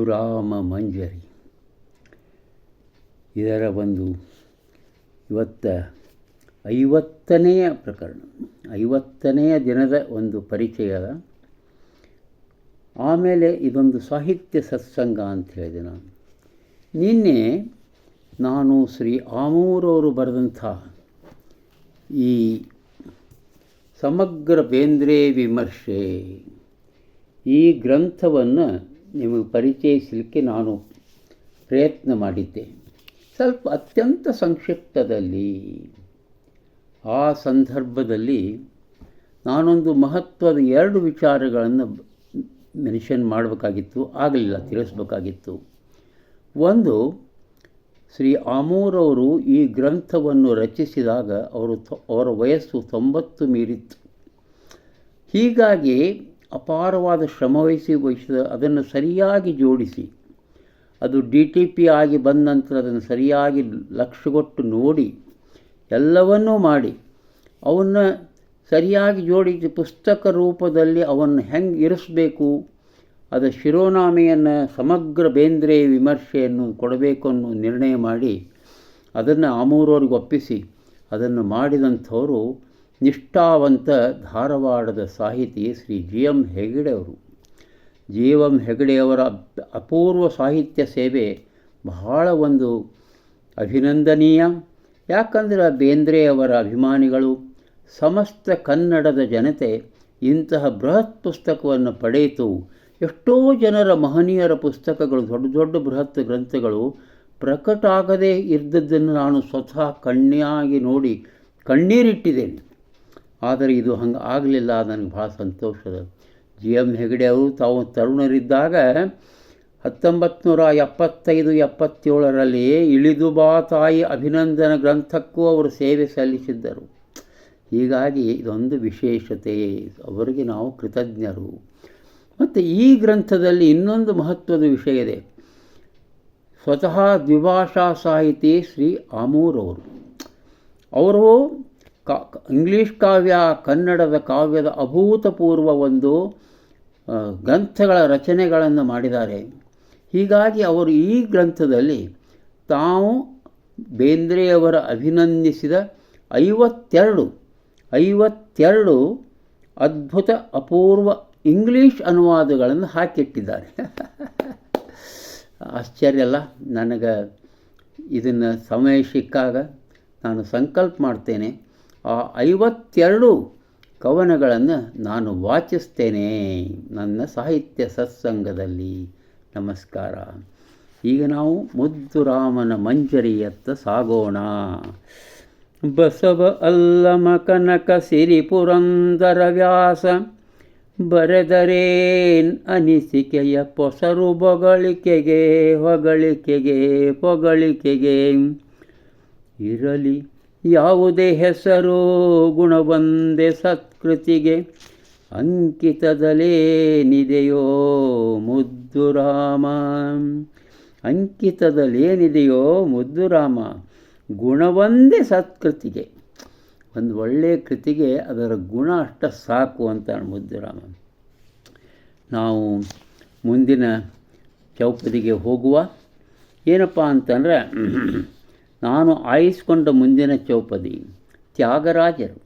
ರಾಮ ಮಂಜರಿ ಇದರ ಒಂದು ಇವತ್ತ 50ನೆಯ ಪ್ರಕರಣ, 50ನೆಯ ದಿನದ ಒಂದು ಪರಿಚಯದ. ಆಮೇಲೆ ಇದೊಂದು ಸಾಹಿತ್ಯ ಸತ್ಸಂಗ ಅಂತ ಹೇಳಿದೆ ನಾನು. ನಿನ್ನೆ ನಾನು ಶ್ರೀ ಆಮೂರವರು ಬರೆದಂಥ ಈ ಸಮಗ್ರ ಬೇಂದ್ರೆ ವಿಮರ್ಶೆ ಈ ಗ್ರಂಥವನ್ನು ನಿಮಗೆ ಪರಿಚಯಿಸಲಿಕ್ಕೆ ನಾನು ಪ್ರಯತ್ನ ಮಾಡಿದ್ದೆ. ಸ್ವಲ್ಪ ಅತ್ಯಂತ ಸಂಕ್ಷಿಪ್ತದಲ್ಲಿ. ಆ ಸಂದರ್ಭದಲ್ಲಿ ನಾನೊಂದು ಮಹತ್ವದ 2 ವಿಚಾರಗಳನ್ನು ಮೆನ್ಷನ್ ಮಾಡಬೇಕಾಗಿತ್ತು, ಆಗಲಿಲ್ಲ, ತಿಳಿಸ್ಬೇಕಾಗಿತ್ತು. ಒಂದು, ಶ್ರೀ ಆಮೂರವರು ಈ ಗ್ರಂಥವನ್ನು ರಚಿಸಿದಾಗ ಅವರ ವಯಸ್ಸು 90 ಮೀರಿತ್ತು. ಹೀಗಾಗಿ ಅಪಾರವಾದ ಶ್ರಮವಹಿಸಿ ಅದನ್ನು ಸರಿಯಾಗಿ ಜೋಡಿಸಿ, ಅದು DTP ಆಗಿ ಬಂದ ನಂತರ ಅದನ್ನು ಸರಿಯಾಗಿ ಲಕ್ಷ್ಯಗೊಟ್ಟು ನೋಡಿ ಎಲ್ಲವನ್ನೂ ಮಾಡಿ ಅವನ್ನು ಸರಿಯಾಗಿ ಜೋಡಿಸಿ ಪುಸ್ತಕ ರೂಪದಲ್ಲಿ ಅವನ್ನು ಹೆಂಗೆ ಇರಿಸಬೇಕು, ಅದರ ಶಿರೋನಾಮೆಯನ್ನು ಸಮಗ್ರ ಬೇಂದ್ರೆ ವಿಮರ್ಶೆಯನ್ನು ಕೊಡಬೇಕು ಅನ್ನೋ ನಿರ್ಣಯ ಮಾಡಿ ಅದನ್ನು ಆಮೂರವ್ರಿಗೆ ಒಪ್ಪಿಸಿ ಅದನ್ನು ಮಾಡಿದಂಥವರು ನಿಷ್ಠಾವಂತ ಧಾರವಾಡದ ಸಾಹಿತಿ ಶ್ರೀ GM ಹೆಗಡೆಯವರು. GM ಹೆಗಡೆಯವರ ಅಪೂರ್ವ ಸಾಹಿತ್ಯ ಸೇವೆ ಬಹಳ ಒಂದು ಅಭಿನಂದನೀಯ. ಯಾಕಂದರೆ ಬೇಂದ್ರೆಯವರ ಅಭಿಮಾನಿಗಳು ಸಮಸ್ತ ಕನ್ನಡದ ಜನತೆ ಇಂತಹ ಬೃಹತ್ ಪುಸ್ತಕವನ್ನು ಪಡೆಯಿತು. ಎಷ್ಟೋ ಜನರ ಮಹನೀಯರ ಪುಸ್ತಕಗಳು, ದೊಡ್ಡ ದೊಡ್ಡ ಬೃಹತ್ ಗ್ರಂಥಗಳು ಪ್ರಕಟ ಆಗದೇ ಇದ್ದದ್ದನ್ನು ನಾನು ಸ್ವತಃ ಕಣ್ಣಾಗಿ ನೋಡಿ ಕಣ್ಣೀರಿಟ್ಟಿದ್ದೇನೆ. ಆದರೆ ಇದು ಹಂಗೆ ಆಗಲಿಲ್ಲ. ನನಗೆ ಭಾಳ ಸಂತೋಷದ. GM ಹೆಗಡೆ ಅವರು ತಾವು ತರುಣರಿದ್ದಾಗ 1975-77ರಲ್ಲಿ ಇಳಿದು ಬಾ ತಾಯಿ ಅಭಿನಂದನ ಗ್ರಂಥಕ್ಕೂ ಅವರು ಸೇವೆ ಸಲ್ಲಿಸಿದ್ದರು. ಹೀಗಾಗಿ ಇದೊಂದು ವಿಶೇಷತೆ, ಅವರಿಗೆ ನಾವು ಕೃತಜ್ಞರು. ಮತ್ತು ಈ ಗ್ರಂಥದಲ್ಲಿ ಇನ್ನೊಂದು ಮಹತ್ವದ ವಿಷಯ ಇದೆ. ಸ್ವತಃ ದ್ವಿಭಾಷಾ ಸಾಹಿತಿ ಶ್ರೀ ಆಮೂರವರು ಅವರು ಇಂಗ್ಲೀಷ್ ಕಾವ್ಯ, ಕನ್ನಡದ ಕಾವ್ಯದ ಅಭೂತಪೂರ್ವ ಒಂದು ಗ್ರಂಥಗಳ ರಚನೆಗಳನ್ನು ಮಾಡಿದ್ದಾರೆ. ಹೀಗಾಗಿ ಅವರು ಈ ಗ್ರಂಥದಲ್ಲಿ ತಾವು ಬೇಂದ್ರೆಯವರ ಅಭಿನಂದಿಸಿದ 52 ಅದ್ಭುತ ಅಪೂರ್ವ ಇಂಗ್ಲೀಷ್ ಅನುವಾದಗಳನ್ನು ಹಾಕಿಟ್ಟಿದ್ದಾರೆ. ಆಶ್ಚರ್ಯ ಅಲ್ಲ? ನನಗೆ ಇದನ್ನು ಸಮಯ ಸಿಕ್ಕಾಗ ನಾನು ಸಂಕಲ್ಪ ಮಾಡ್ತೇನೆ, ಆ 52 ಕವನಗಳನ್ನು ನಾನು ವಾಚಿಸ್ತೇನೆ ನನ್ನ ಸಾಹಿತ್ಯ ಸತ್ಸಂಗದಲ್ಲಿ. ನಮಸ್ಕಾರ. ಈಗ ನಾವು ಮುದ್ದು ರಾಮನ ಮಂಜರಿಯತ್ತ ಸಾಗೋಣ. ಬಸವ ಅಲ್ಲಮ ಕನಕ ಸಿರಿ ಪುರಂದರ ವ್ಯಾಸ ಬರೆದರೇನ್ ಅನಿಸಿಕೆಯ ಪೊಸರು ಬೊಗಳಿಕೆಗೆ ಹೊಗಳಿಕೆಗೆ ಇರಲಿ ಯಾವುದೇ ಹೆಸರು ಗುಣವೊಂದೇ ಸತ್ಕೃತಿಗೆ ಅಂಕಿತದಲ್ಲೇನಿದೆಯೋ ಮುದ್ದು ರಾಮ. ಅಂಕಿತದಲ್ಲೇನಿದೆಯೋ ಮುದ್ದು ರಾಮ, ಗುಣವೊಂದೇ ಸತ್ಕೃತಿಗೆ. ಒಂದು ಒಳ್ಳೆಯ ಕೃತಿಗೆ ಅದರ ಗುಣ ಅಷ್ಟ ಸಾಕು ಅಂತ ಮುದ್ದು ರಾಮ. ನಾವು ಮುಂದಿನ ಚೌಪದಿಗೆ ಹೋಗುವ. ಏನಪ್ಪ ಅಂತಂದರೆ, ನಾನು ಆಯಿಸ್ಕೊಂಡ ಮುಂದಿನ ಚೌಪದಿ ತ್ಯಾಗರಾಜರು.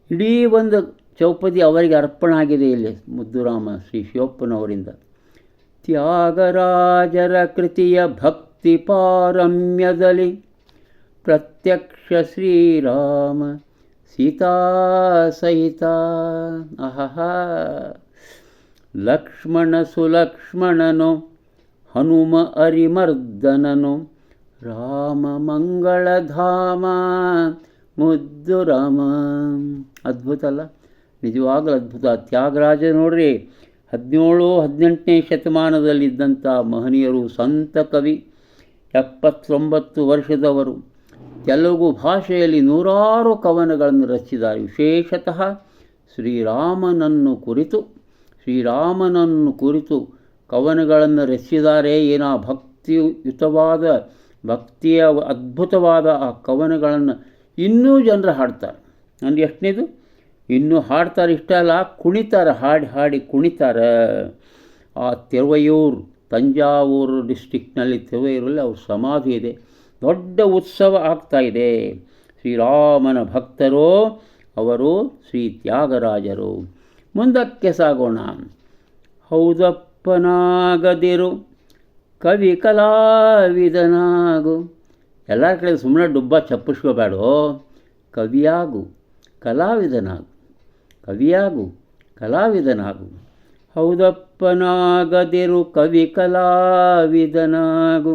ಇಡೀ ಒಂದು ಚೌಪದಿ ಅವರಿಗೆ ಅರ್ಪಣೆ ಆಗಿದೆ ಇಲ್ಲಿ ಮುದ್ದುರಾಮ ಶ್ರೀ ಶಿವಪ್ಪನವರಿಂದ. ತ್ಯಾಗರಾಜರ ಕೃತಿಯ ಭಕ್ತಿ ಪಾರಮ್ಯದಲ್ಲಿ ಪ್ರತ್ಯಕ್ಷ ಶ್ರೀರಾಮ ಸೀತಾ ಸಹಿತ. ಲಕ್ಷ್ಮಣ ಸುಲಕ್ಷ್ಮಣನು ಹನುಮ ಅರಿಮರ್ದನನು ರಾಮ ಮಂಗಳಧಾಮ ಮುದ್ದು ರಾಮ. ಅದ್ಭುತ ಅಲ್ಲ? ನಿಜವಾಗಲೂ ಅದ್ಭುತ. ತ್ಯಾಗರಾಜ ನೋಡ್ರಿ, 17-18ನೇ ಶತಮಾನದಲ್ಲಿದ್ದಂಥ ಮಹನೀಯರು, ಸಂತ ಕವಿ, 79 ವರ್ಷದವರು. ತೆಲುಗು ಭಾಷೆಯಲ್ಲಿ 100 ಕವನಗಳನ್ನು ರಚಿಸಿದ್ದಾರೆ. ವಿಶೇಷತಃ ಶ್ರೀರಾಮನನ್ನು ಕುರಿತು ಕವನಗಳನ್ನು ರಚಿಸಿದ್ದಾರೆ. ಏನೋ ಭಕ್ತಿಯ ಅದ್ಭುತವಾದ ಆ ಕವನಗಳನ್ನು ಇನ್ನೂ ಜನರು ಹಾಡ್ತಾರೆ. ಅಂದರೆ ಎಷ್ಟನೇದು ಇನ್ನೂ ಹಾಡ್ತಾರೆ, ಇಷ್ಟ ಅಲ್ಲ, ಕುಣಿತಾರೆ, ಹಾಡಿ ಕುಣಿತಾರೆ. ಆ ತಿರುವಯ್ಯೂರು, ತಂಜಾವೂರು ಡಿಸ್ಟಿಕ್ನಲ್ಲಿ ತಿರುವಯ್ಯೂರಲ್ಲಿ ಅವ್ರ ಸಮಾಧಿ ಇದೆ. ದೊಡ್ಡ ಉತ್ಸವ ಆಗ್ತಾಯಿದೆ. ಶ್ರೀರಾಮನ ಭಕ್ತರು ಅವರು ಶ್ರೀ ತ್ಯಾಗರಾಜರು. ಮುಂದಕ್ಕೆ ಸಾಗೋಣ. ಹೌದಪ್ಪನಾಗದಿರು ಕವಿ ಕಲಾವಿದನಾಗು. ಎಲ್ಲರ ಕಡೆ ಸುಮ್ಮನೆ ಡುಬ್ಬ ಚಪ್ಪಿಸ್ಕೋಬೇಡೋ. ಕವಿಯಾಗು, ಕಲಾವಿದನಾಗು, ಕವಿಯಾಗು, ಕಲಾವಿದನಾಗು. ಹೌದಪ್ಪನಾಗದಿರು ಕವಿ ಕಲಾವಿದನಾಗು.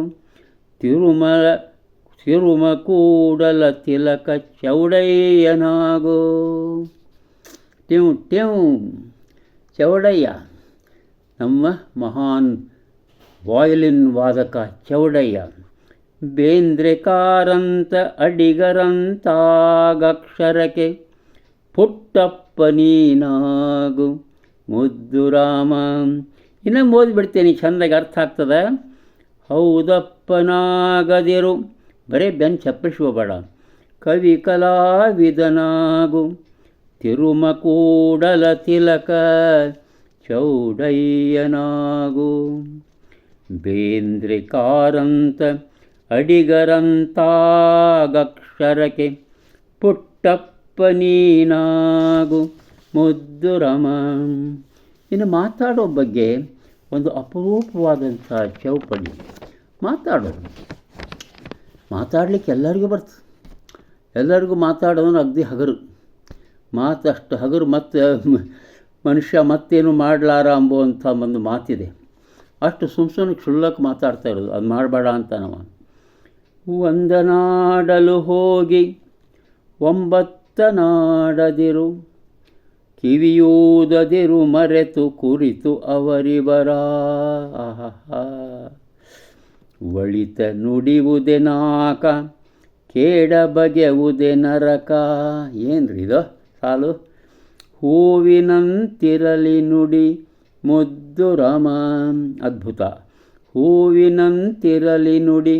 ತಿರುಮ ಕೂಡಲ ತಿಲಕ ಚೌಡಯ್ಯನಾಗು. ಚೌಡಯ್ಯ ನಮ್ಮ ಮಹಾನ್ ವಾಯಲಿನ್ ವಾದಕ ಚೌಡಯ್ಯ. ಬೇಂದ್ರೆ ಕಾರಂತ ಅಡಿಗರಂತಾಗಕ್ಷರಕ್ಕೆ ಪುಟ್ಟಪ್ಪ ನೀನಾಗು ಮುದ್ದು ರಾಮ. ಇನ್ನೊಮ್ಮೆ ಓದಿಬಿಡ್ತೇನೆ, ಚೆಂದಾಗಿ ಅರ್ಥ ಆಗ್ತದೆ. ಹೌದಪ್ಪನಾಗದಿರು, ಬರೀ ಬೆನ್ನು ಚಪ್ಪಿಸ್ಕೋಬೇಡ. ಕವಿ ಕಲಾವಿದನಾಗು. ತಿರುಮ ಕೂಡಲ ತಿಲಕ ಚೌಡಯ್ಯನಾಗು. ಬೇಂದ್ರೆ ಕಾರಂತ ಅಡಿಗರಂತಾಗಕ್ಷರಕ್ಕೆ ಪುಟ್ಟಪ್ಪ ನೀನಾಗು ಮುದ್ದು ರಮ. ಇನ್ನು ಮಾತಾಡೋ ಬಗ್ಗೆ ಒಂದು ಅಪರೂಪವಾದಂಥ ಚೌಪಡಿ. ಮಾತಾಡಲಿಕ್ಕೆ ಎಲ್ಲರಿಗೂ ಬರ್ತದೆ. ಎಲ್ಲರಿಗೂ ಮಾತಾಡೋದು ಅಗದಿ ಹಗರು ಅಷ್ಟು ಹಗರು. ಮತ್ತು ಮನುಷ್ಯ ಮತ್ತೇನು ಮಾಡಲಾರ ಅಂಬುವಂಥ ಒಂದು ಮಾತಿದೆ. ಅಷ್ಟು ಸುಮ್ಮನೆ ಕ್ಷುಲ್ಲಕ ಮಾತಾಡ್ತಾ ಇರೋದು. ಅದು ಮಾಡಬೇಡ ಅಂತ ನಾವು. ಒಂದನಾಡಲು ಹೋಗಿ ಒಂಬತ್ತನಾಡದಿರು, ಕಿವಿಯೂದದಿರು ಮರೆತು ಕುರಿತು ಅವರಿವರ. ಒಳಿತ ನುಡಿಯುವುದೇ ನಾಕ, ಕೇಡ ಬಗೆಯುವುದೇ ನರಕ. ಏನ್ರಿ ಇದು ಸಾಲು? ಹೂವಿನಂತಿರಲಿ ನುಡಿ ಮುದ್ದು ರಾಮ. ಅದ್ಭುತ. ಹೂವಿನಂತಿರಲಿ ನುಡಿ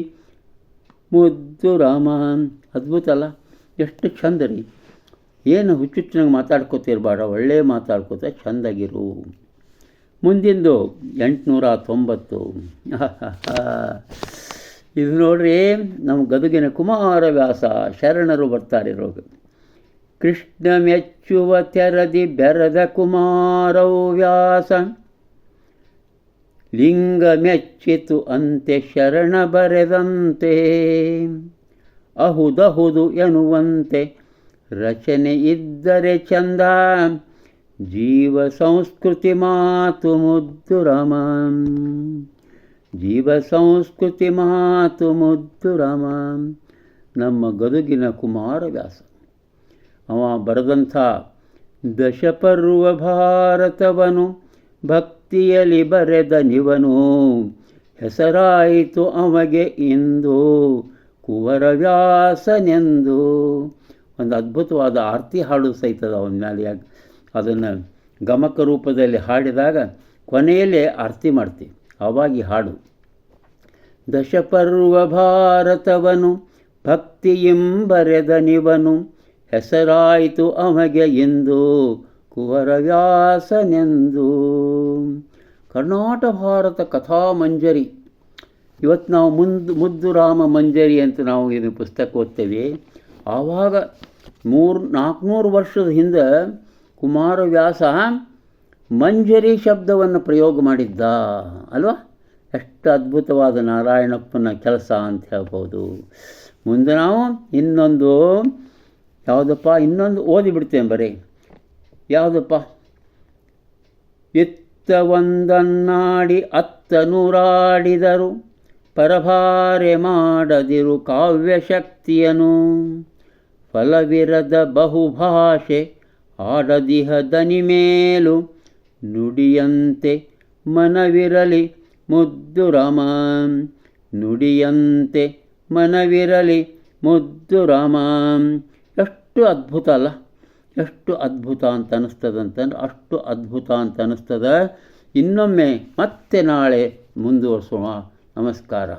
ಮುದ್ದು ರಾಮ. ಅದ್ಭುತ ಅಲ್ಲ? ಎಷ್ಟು ಚಂದ ರೀ. ಏನು ಹುಚ್ಚುಚ್ಚನಾಗಿ ಮಾತಾಡ್ಕೋತಿರ್ಬಾರ, ಒಳ್ಳೆ ಮಾತಾಡ್ಕೋತ ಚೆಂದಾಗಿರು. ಮುಂದಿಂದು 890. ಇದು ನೋಡ್ರಿ, ನಮ್ಮ ಗದುಗಿನ ಕುಮಾರವ್ಯಾಸ ಶರಣರು ಬರ್ತಾರಿರೋಗ. ಕೃಷ್ಣ ಮೆಚ್ಚುವ ತೆರದಿ ಬೆರದ ಕುಮಾರವು ವ್ಯಾಸ, ಲಿಂಗ ಮೆಚ್ಚಿತು ಅಂತೆ ಶರಣ ಬರೆದಂತೆ. ಅಹುದಹುದು ಎನ್ನುವಂತೆ ರಚನೆ ಇದ್ದರೆ ಚಂದ, ಜೀವ ಸಂಸ್ಕೃತಿ ಮಾತು ಮುದ್ದು ರಾಮ. ಜೀವ ಸಂಸ್ಕೃತಿ ಮಾತು ಮುದ್ದು ರಾಮ. ನಮ್ಮ ಗದುಗಿನ ಕುಮಾರವ್ಯಾಸ ಅವ ಬರೆದಂಥ ದಶಪರ್ವ ಭಾರತವನು ಭಕ್ತಿಯಲ್ಲಿ ಬರೆದ ನಿವನು. ಹೆಸರಾಯಿತು ಅಮಗೆ ಇಂದು ಕುವರವ್ಯಾಸನೆಂದು. ಒಂದು ಅದ್ಭುತವಾದ ಆರತಿ ಹಾಡು ಸಹಿತದ ಅವನ ಮೇಲೆ. ಅದನ್ನು ಗಮಕ ರೂಪದಲ್ಲಿ ಹಾಡಿದಾಗ ಕೊನೆಯಲ್ಲೇ ಆರತಿ ಮಾಡ್ತೀವಿ, ಆವಾಗಿ ಹಾಡು. ದಶಪರ್ವ ಭಾರತವನು ಭಕ್ತಿಯಿಂಬರೆದ ನಿವನು, ಹೆಸರಾಯಿತು ಅಮಗೆ ಎಂದು ಕುವರವ್ಯಾಸನೆಂದು. ಕರ್ನಾಟಕ ಭಾರತ ಕಥಾ ಮಂಜರಿ. ಇವತ್ತು ನಾವು ಮುದ್ದು ರಾಮ ಮಂಜರಿ ಅಂತ ನಾವು ಇದನ್ನು ಪುಸ್ತಕ ಓದ್ತೇವೆ. ಆವಾಗ 400 ವರ್ಷದ ಹಿಂದೆ ಕುಮಾರವ್ಯಾಸ ಮಂಜರಿ ಶಬ್ದವನ್ನು ಪ್ರಯೋಗ ಮಾಡಿದ್ದ ಅಲ್ವಾ? ಎಷ್ಟು ಅದ್ಭುತವಾದ ನಾರಾಯಣಪ್ಪನ ಕೆಲಸ ಅಂತ ಹೇಳ್ಬೋದು. ಮುಂದೆ ನಾವು ಇನ್ನೊಂದು ಓದಿಬಿಡ್ತೇನೆ ಬರೀ. ಯಾವುದಪ್ಪ? ಇತ್ತ ಒಂದನ್ನಾಡಿ ಅತ್ತನೂರಾಡಿದರು, ಪರಭಾರೆ ಮಾಡದಿರು ಕಾವ್ಯಶಕ್ತಿಯನು. ಫಲವಿರದ ಬಹುಭಾಷೆ ಆಡದಿಹ ದನಿಮೇಲು, ನುಡಿಯಂತೆ ಮನವಿರಲಿ ಮುದ್ದು ರಾಮ. ನುಡಿಯಂತೆ ಮನವಿರಲಿ ಮುದ್ದು ರಾಮ. ಎಷ್ಟು ಅದ್ಭುತ ಅಲ್ಲ? ಎಷ್ಟು ಅದ್ಭುತ ಅಂತ ಅನ್ನಿಸ್ತದಂತಂದ್ರೆ ಅಷ್ಟು ಅದ್ಭುತ ಅಂತ ಅನ್ನಿಸ್ತದ. ಇನ್ನೊಮ್ಮೆ ಮತ್ತೆ ನಾಳೆ ಮುಂದುವರಿಸೋಣ. ನಮಸ್ಕಾರ.